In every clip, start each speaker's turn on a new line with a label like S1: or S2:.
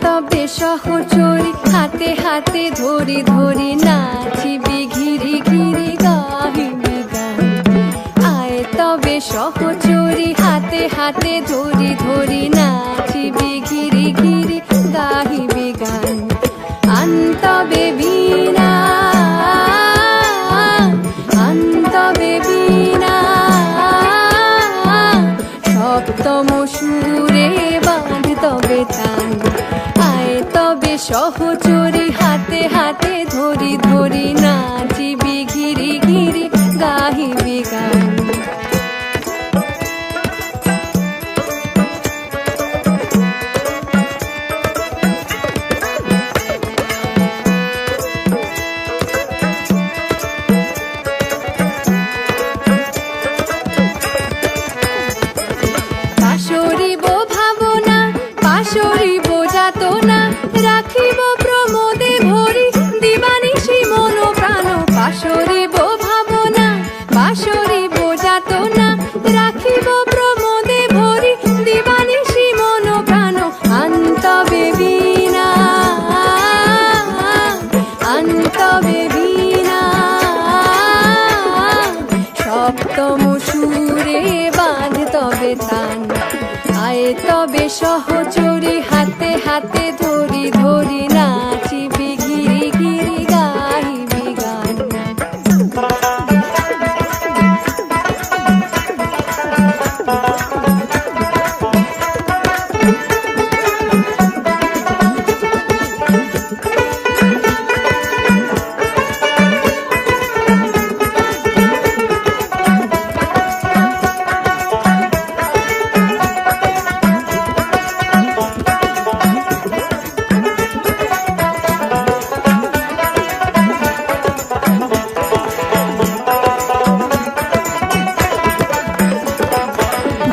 S1: তবে সহচরী হাতে হাতে ধরি ধরি নাচিবি ঘিরি ঘিরি গাহিবি গান। আয় তবে সহচরী হাতে হাতে ধরি ধরি নাচিবি ঘিরি ঘিরি গাহিবি গান। আনতবে বীণা আনতবে বীণা সপ্তম সুরে বাঁধ তবে তান। আয় তবে সহচরী হাতে হাতে ধরি ধরি নাচিবি ঘিরি ঘিরি গাহিবি গান। পাশরিব ভাবনা পাশরিব যাতনা রাখিব প্রমোদে ভরি দিবানিশি মন প্রাণ। পাশরিব ভাবনা পাশরিব যাতনা রাখিব প্রমোদে ভরি দিবানিশি মন প্রাণ। আনতবে বীণা আনতবে বীণা সপ্তম সুরে বাঁধ তবে তান। আয় তবে সহচরী হাতে হাতে ধরি ধরি নাচিবি ঘিরি ঘিরি গাহিবি গান।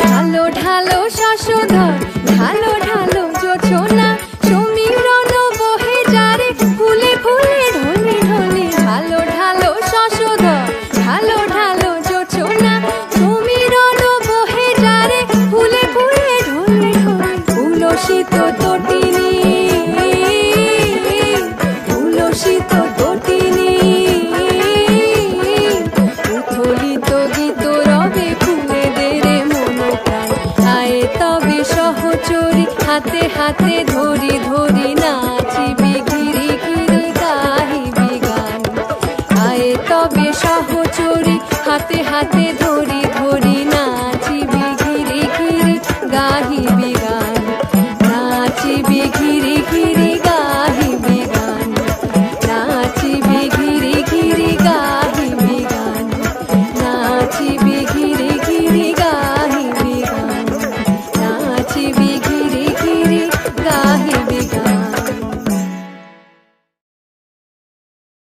S1: ঢালো ঢালো শাসধর ঢালো ঢালো যোচনা সমীরণ বহে যারে ফুলে ফুলে ঢলে ঢলে। ঢালো ঢালো শাসধর ঢালো ঢালো যোচনা সমীরণ বহে যারে ফুলে ফুলে ঢলে ঢলে। উলসিত তটিনী উলসিত তটিনী উথলিত গীত রবে ফুলে দেরে মন প্রাণ। আয় তবে সহচরী হাতে হাতে ধরি ধরি নাচিবি ঘিরি ঘিরি গাহিবি গান। আয় তবে সহচরী হাতে হাতে ধরি ধরি না